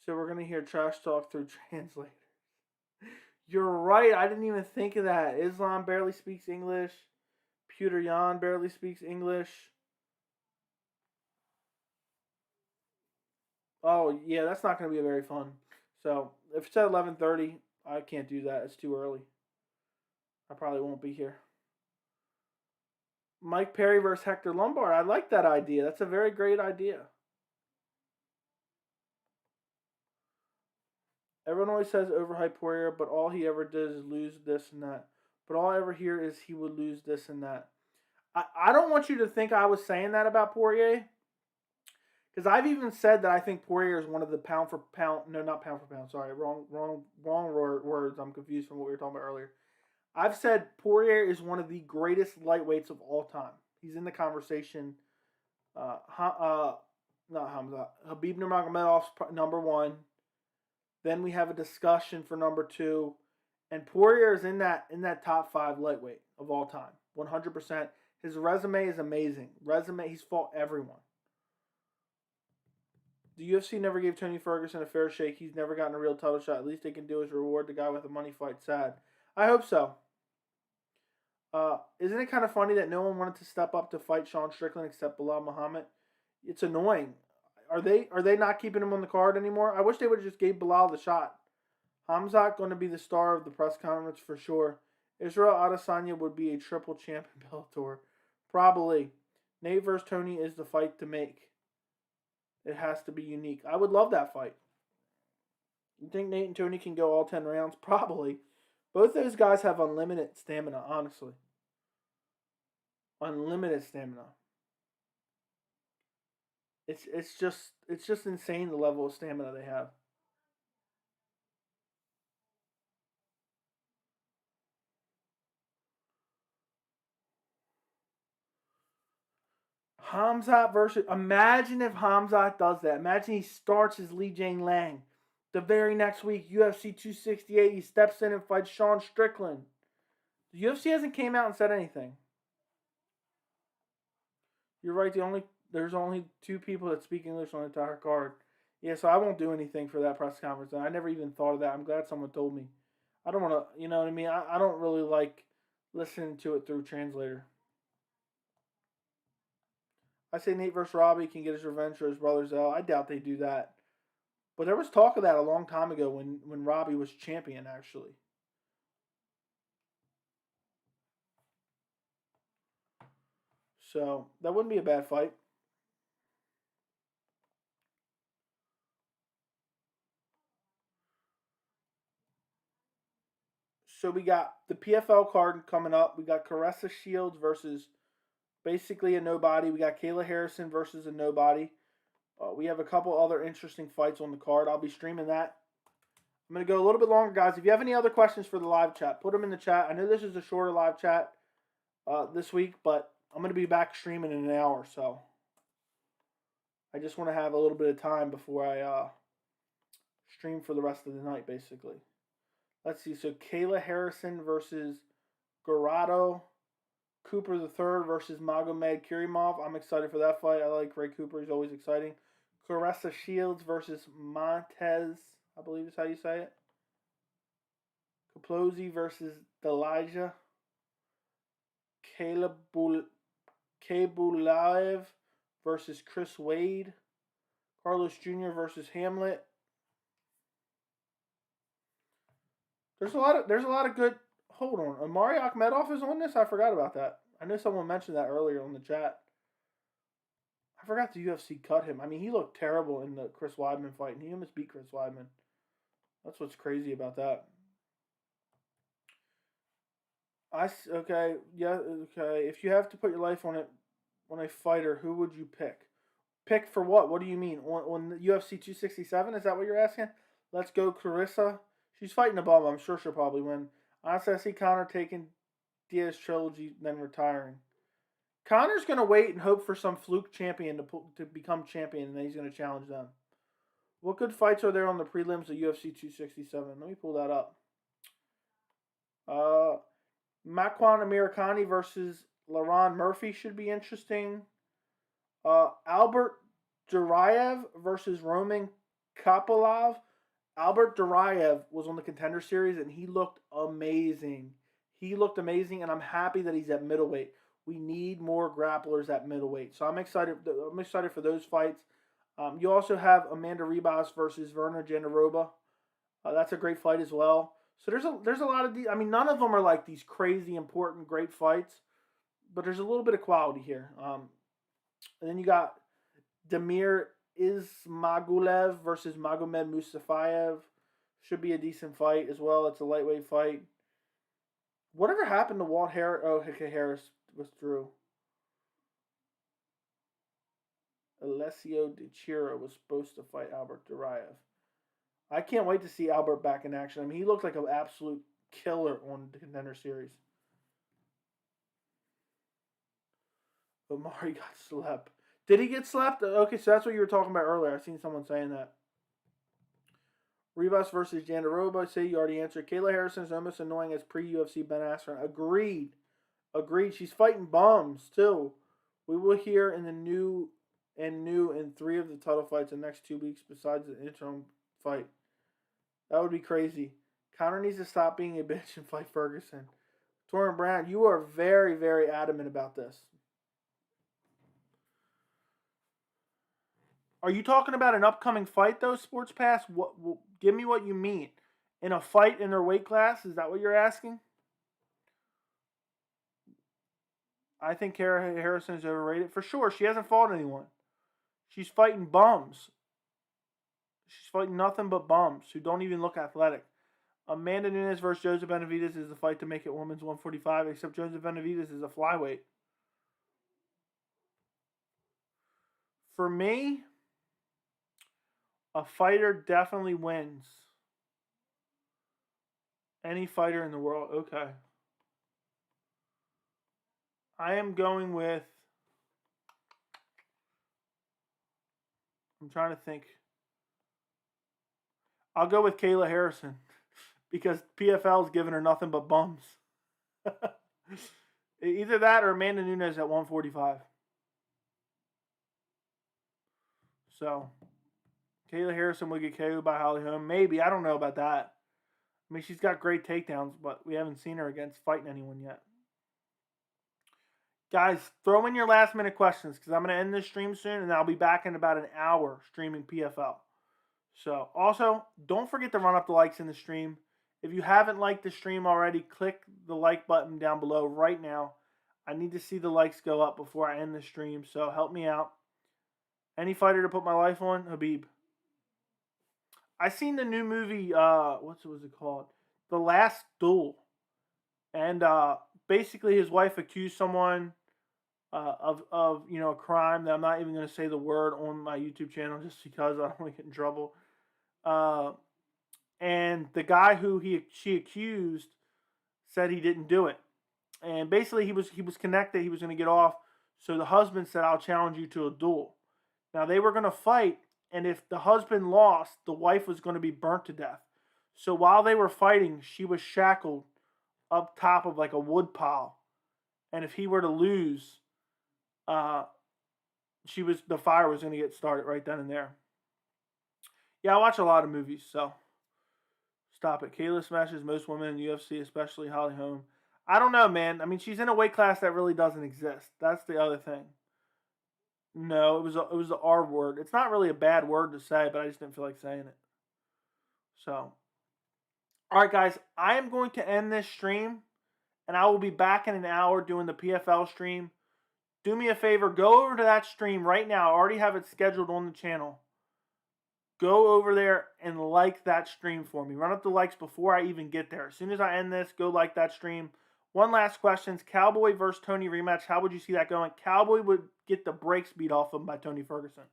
A: so we're going to hear trash talk through translators. You're right. I didn't even think of that. Islam barely speaks English. Petr Yan barely speaks English. Oh, yeah, that's not going to be very fun. So, if it's at 11:30, I can't do that. It's too early. I probably won't be here. Mike Perry versus Hector Lombard. I like that idea. That's a very great idea. Everyone always says overhype Poirier, but all he ever does is lose this and that. But all I ever hear is he would lose this and that. I don't want you to think I was saying that about Poirier. Because I've even said that I think Poirier is one of the pound for pound. No, not pound for pound. Sorry, wrong words. I'm confused from what we were talking about earlier. I've said Poirier is one of the greatest lightweights of all time. He's in the conversation. Not Khamzat. Khabib Nurmagomedov's number one. Then we have a discussion for number two, and Poirier is in that top 5 lightweight of all time, 100%. His resume is amazing. He's fought everyone. The UFC never gave Tony Ferguson a fair shake. He's never gotten a real title shot. At least they can do is reward the guy with a money fight. Sad. I hope so. Isn't it kind of funny that no one wanted to step up to fight Sean Strickland except Bilal Muhammad? It's annoying. Are they not keeping him on the card anymore? I wish they would have just gave Bilal the shot. Khamzat going to be the star of the press conference for sure. Israel Adesanya would be a triple champ in Bellator. Probably. Nate versus Tony is the fight to make. It has to be unique. I would love that fight. You think Nate and Tony can go all 10 rounds? Probably. Both those guys have unlimited stamina, honestly. Unlimited stamina. It's just insane the level of stamina they have. Khamzat versus. Imagine if Khamzat does that. Imagine he starts as JingLiang. The very next week, UFC 268, he steps in and fights Sean Strickland. The UFC hasn't came out and said anything. You're right. There's only 2 people that speak English on the entire card. Yeah, so I won't do anything for that press conference. I never even thought of that. I'm glad someone told me. I don't want to, you know what I mean? I don't really like listening to it through translator. I say Nate versus Robbie can get his revenge for his brother Zell. I doubt they do that. But there was talk of that a long time ago when Robbie was champion, actually. So that wouldn't be a bad fight. So we got the PFL card coming up. We got Claressa Shields versus basically a nobody. We got Kayla Harrison versus a nobody. We have a couple other interesting fights on the card. I'll be streaming that. I'm going to go a little bit longer, guys. If you have any other questions for the live chat, put them in the chat. I know this is a shorter live chat this week, but I'm going to be back streaming in an hour, so I just want to have a little bit of time before I stream for the rest of the night, basically. Let's see. So Kayla Harrison versus Garado. Cooper III versus Magomed Kirimov. I'm excited for that fight. I like Ray Cooper. He's always exciting. Claressa Shields versus Montez. I believe is how you say it. Kaplozy versus Delija. Kabulaev versus Chris Wade. Carlos Jr. versus Hamlet. There's a lot of good. Hold on, Omari Akhmedov is on this? I forgot about that. I know someone mentioned that earlier on the chat. I forgot the UFC cut him. I mean, he looked terrible in the Chris Weidman fight, and he almost beat Chris Weidman. That's what's crazy about that. Okay. If you have to put your life on a fighter, who would you pick? Pick for what? What do you mean? On the UFC 267? Is that what you're asking? Let's go, Claressa. She's fighting a bum. I'm sure she'll probably win. Honestly, I see Conor taking Diaz trilogy, then retiring. Conor's going to wait and hope for some fluke champion to become champion, and then he's going to challenge them. What good fights are there on the prelims of UFC 267? Let me pull that up. Makwan Amirkhani versus Laron Murphy should be interesting. Albert Duraev versus Roman Kopylov. Albert Duraev was on the Contender Series, and he looked amazing. And I'm happy that he's at middleweight. We need more grapplers at middleweight, so I'm excited. I'm excited for those fights. You also have Amanda Rebas versus Verna Gendaroba. That's a great fight as well. So there's a lot of these. I mean, none of them are like these crazy important great fights, but there's a little bit of quality here. And then you got Damir Ismagulov versus Magomed Mustafayev. Should be a decent fight as well. It's a lightweight fight. Whatever happened to Walt Harris? Oh, Harris withdrew. Alessio Teixeira was supposed to fight Albert Duraev. I can't wait to see Albert back in action. I mean, he looked like an absolute killer on the Contender Series. Omari got slept. Did he get slept? Okay, so that's what you were talking about earlier. I seen someone saying that. Rebas versus Gendaroba. Say you already answered. Kayla Harrison is almost annoying as pre-UFC Ben Askren. Agreed. She's fighting bums too. We will hear in the new in 3 of the title fights in the next 2 weeks besides the interim fight. That would be crazy. Conor needs to stop being a bitch and fight Ferguson. Torrin Brown, you are very, very adamant about this. Are you talking about an upcoming fight, though, Sports Pass? Give me what you mean. In a fight in their weight class? Is that what you're asking? I think Kayla Harrison is overrated. For sure, she hasn't fought anyone. She's fighting bums. She's fighting nothing but bums who don't even look athletic. Amanda Nunez versus Joseph Benavidez is the fight to make it women's 145, except Joseph Benavidez is a flyweight. For me, a fighter definitely wins. Any fighter in the world. Okay. I am going with... I'm trying to think. I'll go with Kayla Harrison. Because PFL's giving her nothing but bums. Either that or Amanda Nunez at 145. So, Kayla Harrison will get KO'd by Holly Holm. Maybe. I don't know about that. I mean, she's got great takedowns, but we haven't seen her against fighting anyone yet. Guys, throw in your last minute questions because I'm going to end this stream soon and I'll be back in about an hour streaming PFL. So, also, don't forget to run up the likes in the stream. If you haven't liked the stream already, click the like button down below right now. I need to see the likes go up before I end the stream, so help me out. Any fighter to put my life on? Khabib. I seen the new movie, what was it called? The Last Duel. And basically his wife accused someone of a crime that I'm not even going to say the word on my YouTube channel just because I don't want to get in trouble. And the guy who she accused said he didn't do it. And basically he was connected, he was going to get off. So the husband said, I'll challenge you to a duel. Now they were going to fight, and if the husband lost, the wife was going to be burnt to death. So while they were fighting, she was shackled up top of like a wood pile. And if he were to lose, the fire was going to get started right then and there. Yeah, I watch a lot of movies, so stop it. Kayla smashes most women in the UFC, especially Holly Holm. I don't know, man. I mean, she's in a weight class that really doesn't exist. That's the other thing. No, it was the R word. It's not really a bad word to say, but I just didn't feel like saying it. So, all right, guys. I am going to end this stream, and I will be back in an hour doing the PFL stream. Do me a favor. Go over to that stream right now. I already have it scheduled on the channel. Go over there and like that stream for me. Run up the likes before I even get there. As soon as I end this, go like that stream. One last question. Cowboy versus Tony rematch. How would you see that going? Cowboy would get the brakes beat off him by Tony Ferguson.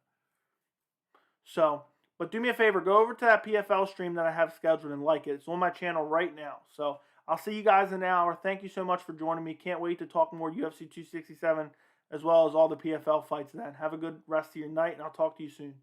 A: So, but do me a favor. Go over to that PFL stream that I have scheduled and like it. It's on my channel right now. So, I'll see you guys in an hour. Thank you so much for joining me. Can't wait to talk more UFC 267 as well as all the PFL fights then. Have a good rest of your night, and I'll talk to you soon.